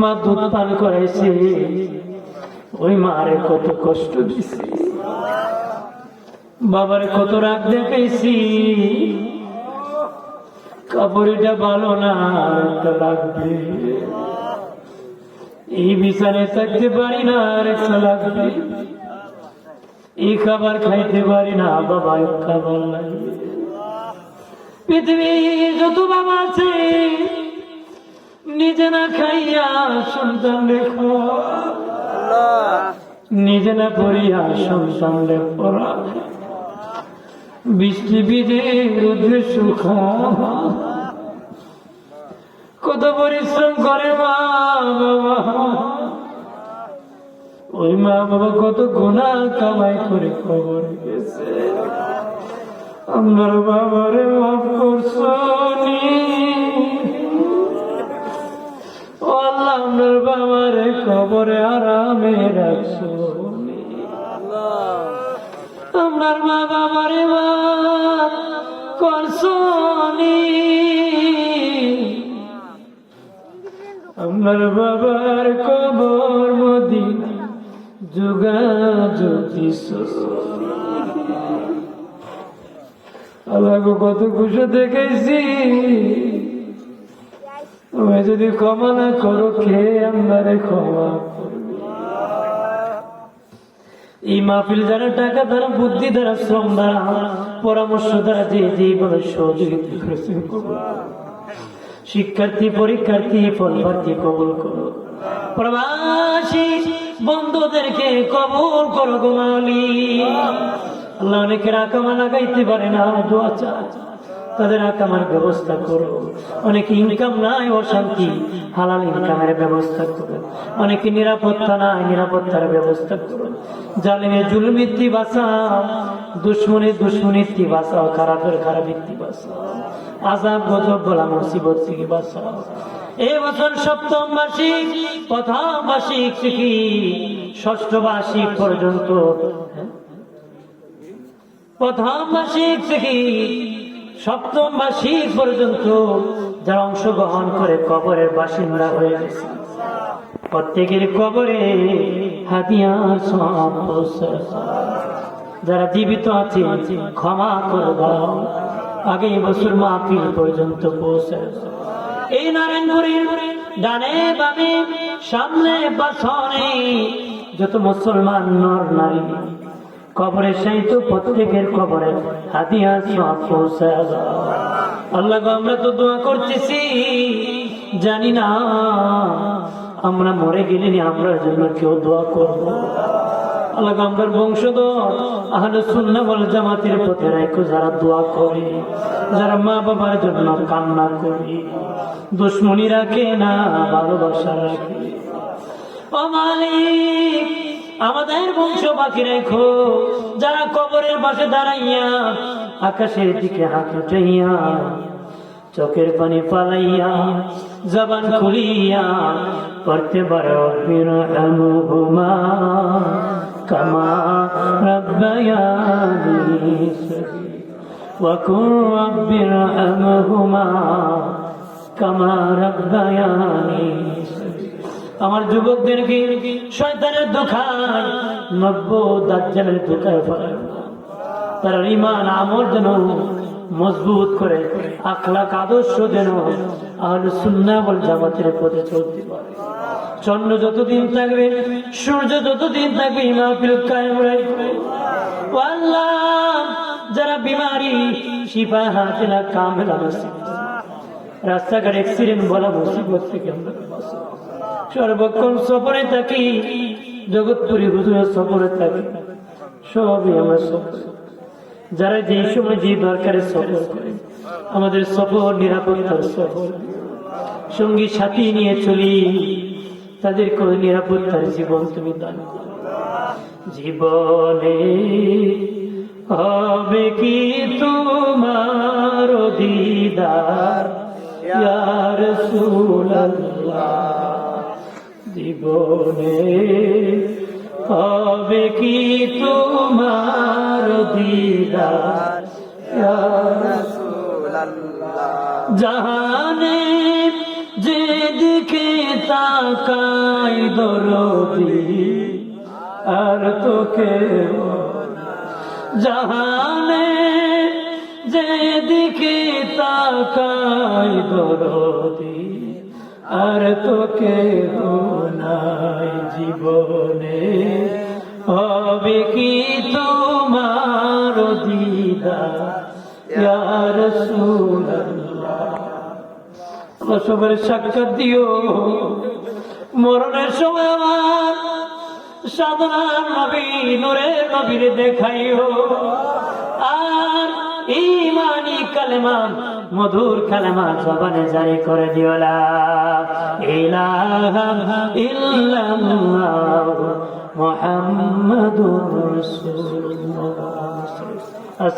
মা দুধ পান করাইছে, ওই মারে কত কষ্ট দিছি, বাবার কত রাগ দেখাইছি, কাপড়টা ভালো না লাগবে, এই বিছানে থাকতে পারি না আর একটা লাগবে, এই খাবার খাইতে পারি না বাবা খাবার লাগবে। পৃথিবীর যত বাবা আছে নিজে না খাইয়া সন্তান রেখো, নিজে না পড়িয়া সন্তান পড়া, বৃষ্টি বিজে রোদ্রে সুখা, কত পরিশ্রম করে মা বাবা, ওই মা বাবা কত গুনাহ কামাই করে খবর গেছে, আমার বাবারে মাফ করছনি, ও আল্লাহ আমার বাবারে কবরে আরামে রাখছনি, আমার মা বাবারে মাফ করছনি, আমার বাবার কবর মদিনা যোগাযোগ দিছ, আল্লাহ কত খুশি দেখাইছি, তুমি যদি ক্ষমা না করো কে আমারে ক্ষমা করবে। এই মাহফিল যারা টাকা দ্বারা, বুদ্ধি দ্বারা, শ্রম দ্বারা, পরামর্শ দ্বারা যে যেভাবে সহযোগিতা করেছে, শিক্ষার্থী পরীক্ষার্থী ফলপ্রার্থী কবুল করো, প্রবাসী বন্ধুদেরকে কবুল করো গো মাওলা। আল্লাহ অনেকের আকামা লাগাইতে পারে না, দোয়া চায় তাদের আকামার ব্যবস্থা করো, অনেকে ইনকাম নাই অশান্তি, হালাল ইনকামের ব্যবস্থা করো, অনেকে নিরাপত্তা নাই নিরাপত্তার ব্যবস্থা করো, জালিমের জুলমিত্তি বাঁচাও, দুশ্মনের দুশ্মনীতি বাঁচাও, খারাপের খারাপিত্তি বাঁচাও, আযাব গজব বলা মুসিবত থেকে বাঁচাও। এই বছর সপ্তম বার্ষিক, প্রথম বার্ষিক থেকে ষষ্ঠ বার্ষিক পর্যন্ত, প্রথম বার্ষিক থেকে সপ্তম বার্ষিক পর্যন্ত যারা অংশগ্রহণ করে কবরের বাসিন্দা হয়ে গেছে, প্রত্যেকের কবরে হাদিয়ার সওয়াব পৌঁছে, যারা জীবিত আছে ক্ষমা করে দাও, আগামী বছর মাহফিল পর্যন্ত পৌঁছে। এই নারায়ণপুরের ডানে বামে সামনে পাছনে যত মুসলমান নর নারী কবরে শায়িত, প্রত্যেকের কবরে হাদিয়া সওয়াব পৌঁছে দাও। আল্লাহ আমরা তো দোয়া করতেছি, জানি না আমরা মরে গেলে আমরা জন্য কেউ দোয়া করবো। আল্লাহ আমরার বংশধর আহলে সুন্নাহ ওয়াল জামাতের পথে রাখো, যারা দোয়া করে, যারা মা বাবার জন্য কান্না করে, দুশ্মনী রাখে না, ভালোবাসা রাখে। ও মালিক আমাদের বংশ বাকি রেখো, যারা কবরের পাশে দাঁড়াইয়া আকাশের দিকে হাত উঠাইয়া চোখের পানি পালাইয়া জবান খুলিয়া পড়তে পারো বিরহামহুমা কামা রাব্বায়ানি ওয়া কুর রাব্বিরহামহুমা কামা রাব্বায়ানি। আমার যুবকদেরকে শয়তানের ধোঁকায়, নব্য দাজ্জালের ধোঁকায় ফেলায়, তারা ঈমান আমল যেন মজবুত করে, আখলাক আদর্শ যেন আহলে সুন্নাহ ওয়াল জামাতের পথে চলতে পারে। চন্দ্র যতদিন থাকবে, সূর্য যতদিন থাকবে, মাহফিল কায়েম রাখবে। ও আল্লাহ যারা বিমারি শিফা হাসিলা কামেলা নসিব, রাস্তাঘাট অ্যাক্সিডেন্ট বলা মুসিবত থেকে আমরা বাঁচাও। সর্বক্ষণ সফরে থাকি, জগৎপুরী হুজুরের সফরে থাকি, সবই আমার সফর। যারা যে সময় যে দরকারে সফর করে, আমাদের সফর নিরাপত্তার সফর, সঙ্গী সাথী নিয়ে চলি, তাদেরকে নিরাপত্তার জীবন তুমি দান করো। জীবনে হবে কি তোমার দিদার ইয়া রাসূলুল্লাহ, জীবনে হবে কি তোমার দিদার ইয়া রাসূলুল্লাহ, জাহানে যেদিকে তা তাকাই দরদি আর তোকে জাহানে যেদিকে তাকাই দরদি আর তোকে নাই জীবনে হবে কি তোমার দিদার ইয়া রাসূলুল্লাহ। সবের সাক্ষাৎ দিও মরণের সময় আমার সাধনার নবী নূরের নবীরে দেখাইও আর ঈমানি কালেমা মধুর কালেমা জবানে জারি করে দিও লা ইলাহা ইল্লাল্লাহ মুহাম্মাদুর রাসূলুল্লাহ।